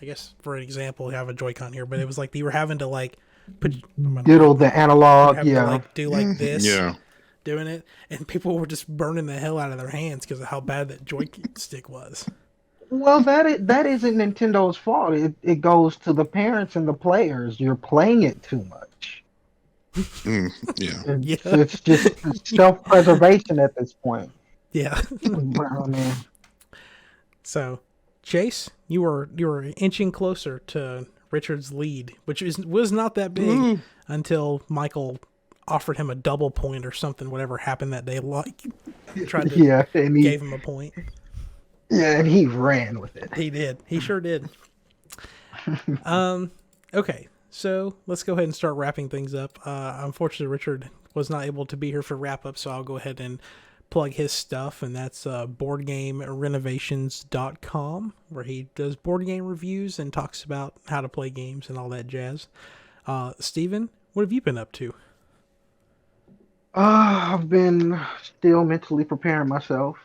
I guess for an example, you have a Joy-Con here, but it was like you were having to like put Diddle the analog. having to Yeah. like do like this, Yeah. doing it, and people were just burning the hell out of their hands because of how bad that joystick was. Well, that isn't Nintendo's fault. It goes to the parents and the players. You're playing it too much. Yeah. It's just self-preservation at this point. Yeah. But, I mean, So, Chase, you were inching closer to Richard's lead, which was not that big until Michael offered him a double point or something. Whatever happened that day, like tried to yeah, and gave him a point. and he ran with it. He did. He sure did. Okay, so let's go ahead and start wrapping things up. Unfortunately, Richard was not able to be here for wrap up, so I'll go ahead and plug his stuff, and that's boardgamerenovations.com, where he does board game reviews and talks about how to play games and all that jazz. Steven, what have you been up to? I've been still mentally preparing myself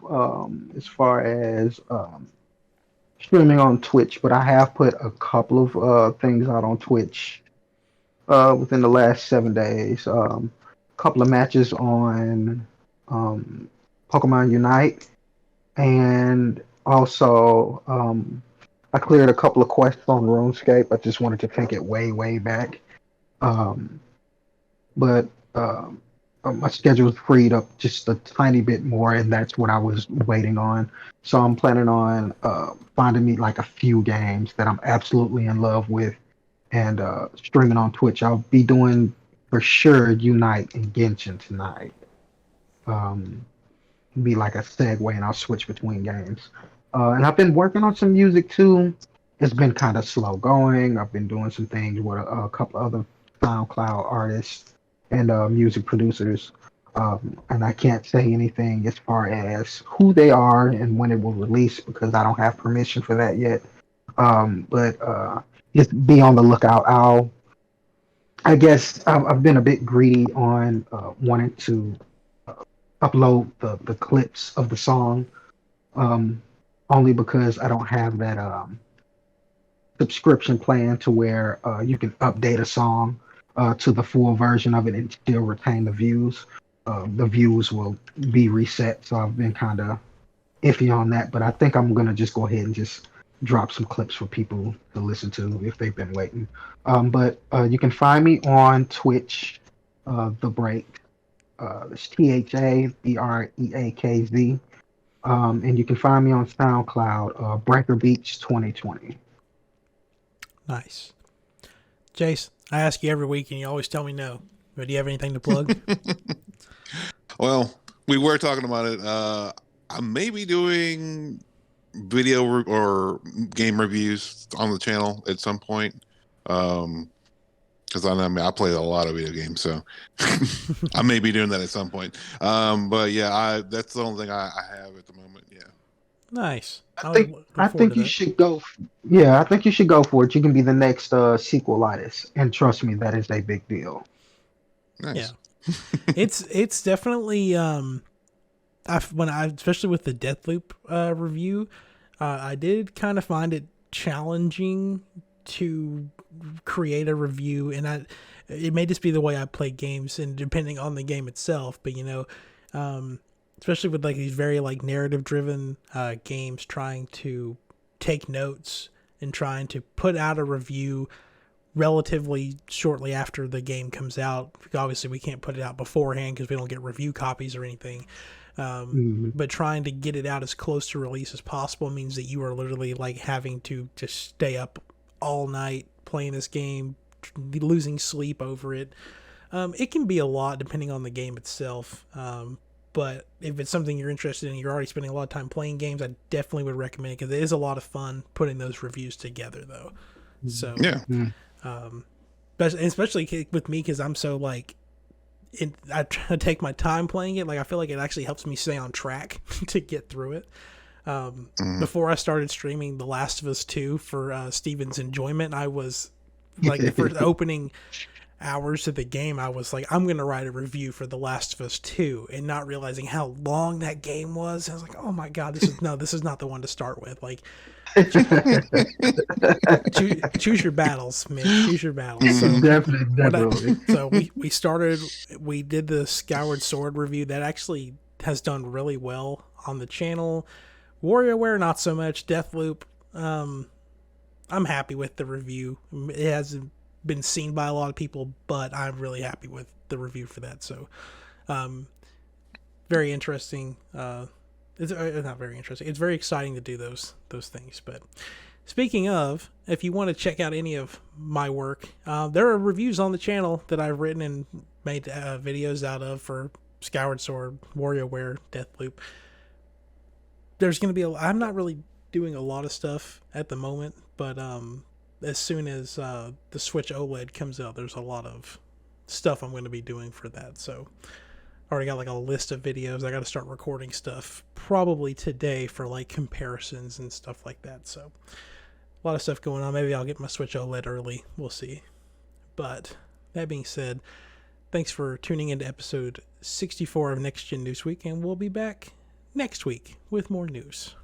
as far as streaming on Twitch, but I have put a couple of things out on Twitch within the last 7 days. Couple of matches on Pokemon Unite, and also I cleared a couple of quests on RuneScape. I just wanted to take it way back, but my schedule's freed up just a tiny bit more, and that's what I was waiting on. So I'm planning on finding me like a few games that I'm absolutely in love with and streaming on Twitch. I'll be doing for sure Unite and Genshin tonight. Be like a segue, and I'll switch between games. And I've been working on some music too. It's been kind of slow going. I've been doing some things with a couple other SoundCloud artists and music producers. And I can't say anything as far as who they are and when it will release because I don't have permission for that yet. But just be on the lookout. I guess I've been a bit greedy on wanting to upload the clips of the song, only because I don't have that subscription plan to where you can update a song to the full version of it and still retain the views. The views will be reset, so I've been kind of iffy on that. But I think I'm gonna just go ahead and just drop some clips for people to listen to if they've been waiting. But you can find me on Twitch, The Break. It's THABREAKZ. And you can find me on SoundCloud, Breaker Beats 2020. Nice. Jace, I ask you every week and you always tell me no. But do you have anything to plug? Well, we were talking about it. I may be doing or game reviews on the channel at some point. Because I play a lot of video games, so I may be doing that at some point. But yeah, that's the only thing I have at the moment. Yeah. Nice. I I was think looking I forward think to you that. should go. Yeah, I think you should go for it. You can be the next sequelitis, and trust me, that is a big deal. Yeah, Nice. it's definitely when I especially with the Deathloop review, I did kind of find it challenging to create a review, and it may just be the way I play games and depending on the game itself, but especially with like these very like narrative driven games, trying to take notes and trying to put out a review relatively shortly after the game comes out. Obviously, we can't put it out beforehand because we don't get review copies or anything. Mhm. But trying to get it out as close to release as possible means that you are literally like having to just stay up all night playing this game, losing sleep over it. It can be a lot depending on the game itself. But if it's something you're interested in, you're already spending a lot of time playing games, I definitely would recommend it because it is a lot of fun putting those reviews together, though. So, Yeah. um, especially with me because I'm so like I try to take my time playing it. Like I feel like it actually helps me stay on track to get through it. Mhm. Before I started streaming The Last of Us 2 for Steven's enjoyment, I was like the first opening hours of the game, I was like, I'm gonna write a review for The Last of Us 2, and not realizing how long that game was. I was like, oh my god, this is not the one to start with. Like, choose your battles, Mitch. Choose your battles. So Mhm. Definitely, what I definitely. so we did the Skyward Sword review that actually has done really well on the channel. WarioWare not so much. Deathloop, um, I'm happy with the review. It hasn't been seen by a lot of people, but I'm really happy with the review for that. So, um, very interesting. It's not very interesting. It's very exciting to do those things. But speaking of, if you want to check out any of my work, there are reviews on the channel that I've written and made videos out of for Skyward Sword, WarioWare, Deathloop. There's going to be I'm not really doing a lot of stuff at the moment, but as soon as the Switch OLED comes out, there's a lot of stuff I'm going to be doing for that. So I already got like a list of videos. I got to start recording stuff probably today for like comparisons and stuff like that. So a lot of stuff going on. Maybe I'll get my Switch OLED early. We'll see. But that being said, thanks for tuning into episode 64 of Next Gen Newsweek, and we'll be back next week with more news.